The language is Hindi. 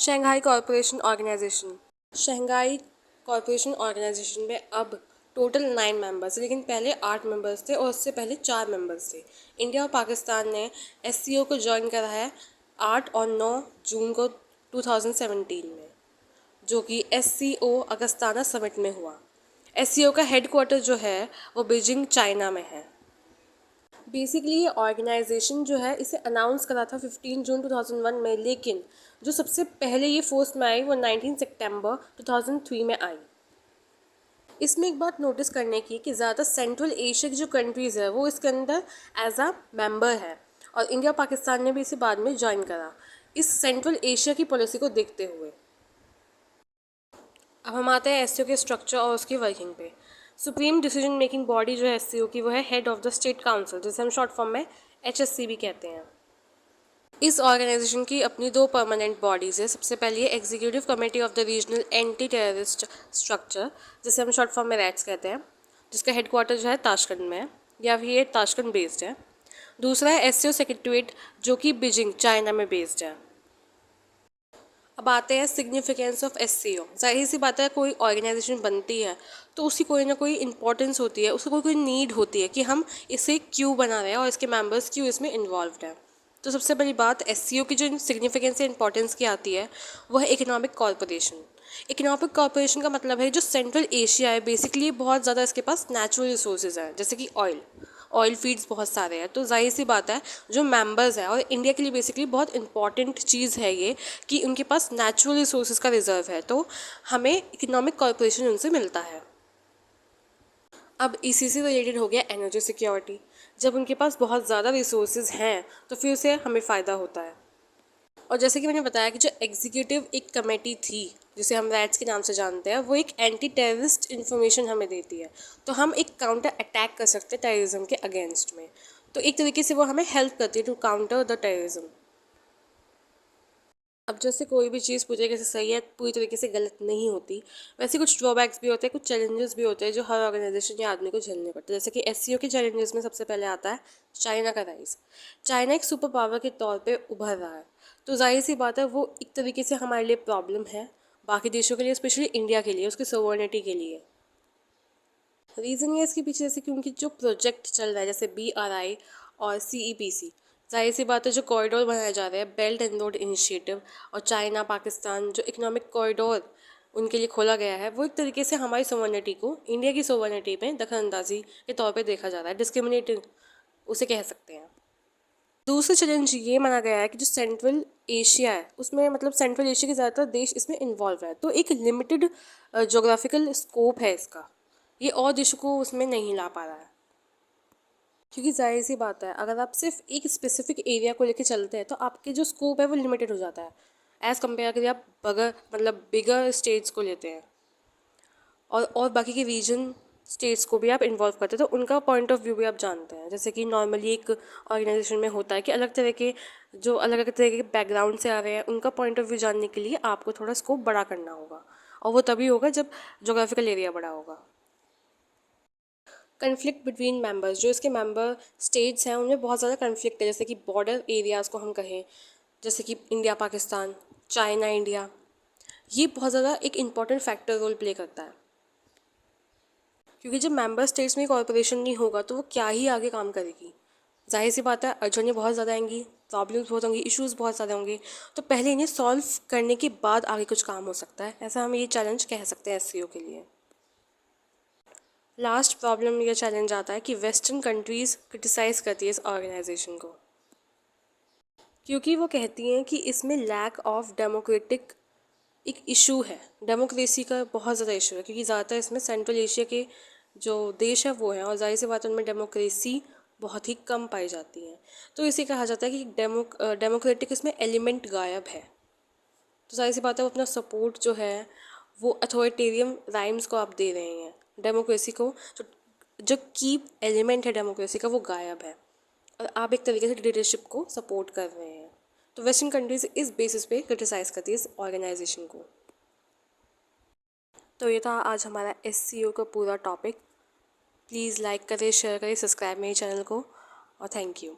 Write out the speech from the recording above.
Shanghai corporation organisation. Shanghai corporation organisation में अब टोटल 9 मेंबर्स, लेकिन पहले 8 मेंबर्स थे और उससे पहले 4 मेंबर्स थे। इंडिया और पाकिस्तान ने एससीओ को ज्वाइन करा है 8 और 9 जून को 2017 में, जो कि एससीओ अगस्ताना समिट में हुआ। एससीओ का हेडक्वार्टर जो है वो बीजिंग चाइना में है। बेसिकली ये ऑर्गेनाइजेशन जो है इसे अनाउंस करा था 15 जून 2001 में, लेकिन जो सबसे पहले ये फोर्स में आई वो 19 सितंबर 2003 में आई। इसमें एक बात नोटिस करने की कि ज़्यादातर सेंट्रल एशिया की जो कंट्रीज़ है वो इसके अंदर एज अ मेंबर है, और इंडिया पाकिस्तान ने भी इसे बाद में ज्वाइन करा इस सेंट्रल एशिया की पॉलिसी को देखते हुए। अब हम आते हैं एससीओ के स्ट्रक्चर और उसकी वर्किंग पे। सुप्रीम डिसीजन मेकिंग बॉडी जो है एससीओ की वो है head of the state council, जिसे हम शॉर्ट फॉर्म में एचएससी भी कहते हैं। इस ऑर्गेनाइजेशन की अपनी 2 परमानेंट बॉडीज़ है। सबसे पहली है executive committee of the regional anti terrorist structure, जिसे हम शॉर्ट फॉर्म में रैट्स कहते हैं, जिसका हेडक्वार्टर जो है ताशकंद में है, या फिर ये ताशकंद बेस्ड है। दूसरा है एससीओ सेक्रेटरीट, जो कि बीजिंग चाइना में बेस्ड है। अब आते हैं सिग्निफिकेंस ऑफ एससीओ। जाहिर सी बात है, कोई ऑर्गेनाइजेशन बनती है तो उसकी कोई ना कोई इंपॉर्टेंस होती है, उसको कोई कोई नीड होती है कि हम इसे क्यों बना रहे हैं और इसके मेंबर्स क्यों इसमें इन्वॉल्व हैं। तो सबसे पहली बात एससीओ की जो सिग्निफिकेंस या इंपॉर्टेंस की आती है वो है इकोनॉमिक कॉर्पोरेशन। इकोनॉमिक कॉर्पोरेशन का मतलब है जो सेंट्रल एशिया है, बेसिकली बहुत ज़्यादा इसके पास नेचुरल रिसोर्सेज हैं, जैसे कि ऑयल फीड्स बहुत सारे हैं। तो जाहिर सी बात है जो मेंबर्स हैं, और इंडिया के लिए बेसिकली बहुत इंपॉर्टेंट चीज़ है ये कि उनके पास नेचुरल रिसोर्सेज का रिजर्व है, तो हमें इकोनॉमिक कॉर्पोरेशन उनसे मिलता है। अब इसी से रिलेटेड हो गया एनर्जी सिक्योरिटी। जब उनके पास बहुत ज़्यादा रिसोर्सेज हैं तो फिर उसे हमें फ़ायदा होता है। और जैसे कि मैंने बताया कि जो एग्जीक्यूटिव एक कमेटी थी जिसे हम रैट्स के नाम से जानते हैं, वो एक एंटी टेररिस्ट इन्फॉर्मेशन हमें देती है, तो हम एक काउंटर अटैक कर सकते हैं टेररिज्म के अगेंस्ट में। तो एक तरीके से वो हमें हेल्प करती है टू काउंटर द टेररिज्म। अब जैसे कोई भी चीज़ पूरी तरीके से सही है, पूरी तरीके से गलत नहीं होती, वैसे कुछ ड्रॉबैक्स भी होते हैं, कुछ चैलेंजेस भी होते हैं जो हर ऑर्गेनाइजेशन या आदमी को झेलने पड़ते हैं। जैसे कि एससीओ के चैलेंजेस में सबसे पहले आता है चाइना का राइज। चाइना एक सुपर पावर के तौर पे उभर रहा है, तो जाहिर सी बात है वो एक तरीके से हमारे लिए प्रॉब्लम है, बाकी देशों के लिए, स्पेशली इंडिया के लिए, उसकी सोवर्निटी के लिए। रीज़न ये इसके पीछे जैसे कि उनकी जो प्रोजेक्ट चल रहा है, जैसे BRI और CEPC, जाहिर सी बात है जो कॉरिडोर बनाए जा रहे हैं, बेल्ट एंड रोड इनिशिएटिव, और चाइना पाकिस्तान जो इकोनॉमिक कॉरिडोर उनके लिए खोला गया है, वो एक तरीके से हमारी सोवर्निटी को, इंडिया की सोवर्निटी में दखलअंदाजी के तौर पे देखा जा रहा है, डिस्क्रिमिनेटिंग उसे कह सकते हैं। दूसरा चैलेंज ये माना गया है कि जो सेंट्रल एशिया है उसमें, मतलब सेंट्रल एशिया के ज़्यादातर देश इसमें इन्वॉल्व है, तो एक लिमिटेड जोग्राफिकल स्कोप है इसका, ये और देशों को उसमें नहीं ला पा रहा है। क्योंकि जाहिर सी बात है, अगर आप सिर्फ एक स्पेसिफिक एरिया को लेकर चलते हैं तो आपके जो स्कोप है वो लिमिटेड हो जाता है, एज़ कम्पेयर करिए आप बगर मतलब बिगर स्टेट्स को लेते हैं और बाकी के रीजन स्टेट्स को भी आप इन्वॉल्व करते हैं, तो उनका पॉइंट ऑफ व्यू भी आप जानते हैं। जैसे कि नॉर्मली एक ऑर्गेनाइजेशन में होता है कि अलग तरह के जो अलग अलग तरह के बैकग्राउंड से आ रहे हैं, उनका पॉइंट ऑफ व्यू जानने के लिए आपको थोड़ा स्कोप बड़ा करना होगा, और वो तभी होगा जब जोग्राफिकल एरिया बड़ा होगा। कन्फ्लिक्ट बिटवीन मेंबर्स, जो इसके मेंबर स्टेट्स हैं उनमें बहुत ज़्यादा कन्फ्लिक्ट है, जैसे कि बॉर्डर एरियाज़ को हम कहें, जैसे कि इंडिया पाकिस्तान, चाइना इंडिया, ये बहुत ज़्यादा एक इम्पॉर्टेंट फैक्टर रोल प्ले करता है। क्योंकि जब मेंबर स्टेट्स में कॉर्पोरेशन नहीं होगा तो वो क्या ही आगे काम करेगी। जाहिर सी बात है, अड़चनें बहुत ज़्यादा आएंगी, प्रॉब्लम्स बहुत होंगी, इश्यूज़ बहुत ज़्यादा होंगे, तो पहले इन्हें सॉल्व करने के बाद आगे कुछ काम हो सकता है। ऐसा हम ये चैलेंज कह सकते हैं एससीओ के लिए। लास्ट प्रॉब्लम या चैलेंज आता है कि वेस्टर्न कंट्रीज़ क्रिटिसाइज़ करती है इस ऑर्गेनाइजेशन को, क्योंकि वो कहती हैं कि इसमें लैक ऑफ डेमोक्रेटिक एक इशू है, डेमोक्रेसी का बहुत ज़्यादा इशू है, क्योंकि ज़्यादातर इसमें सेंट्रल एशिया के जो देश है वो हैं, और जाहिर सी बात है उनमें डेमोक्रेसी बहुत ही कम पाई जाती है। तो इसे कहा जाता है कि डेमोक्रेटिक इसमें एलिमेंट गायब है। तो जाहिर सी बात है वो अपना सपोर्ट जो है वो अथॉरिटेरियन राइम्स को आप दे रहे हैं, डेमोक्रेसी को जो जो की एलिमेंट है डेमोक्रेसी का वो गायब है, और आप एक तरीके से डिक्टेटरशिप को सपोर्ट कर रहे हैं। तो वेस्टर्न कंट्रीज इस बेसिस पे क्रिटिसाइज़ करती है इस ऑर्गेनाइजेशन को। तो ये था आज हमारा एससीओ का पूरा टॉपिक। प्लीज़ लाइक करें, शेयर करें, सब्सक्राइब मेरे चैनल को, और थैंक यू।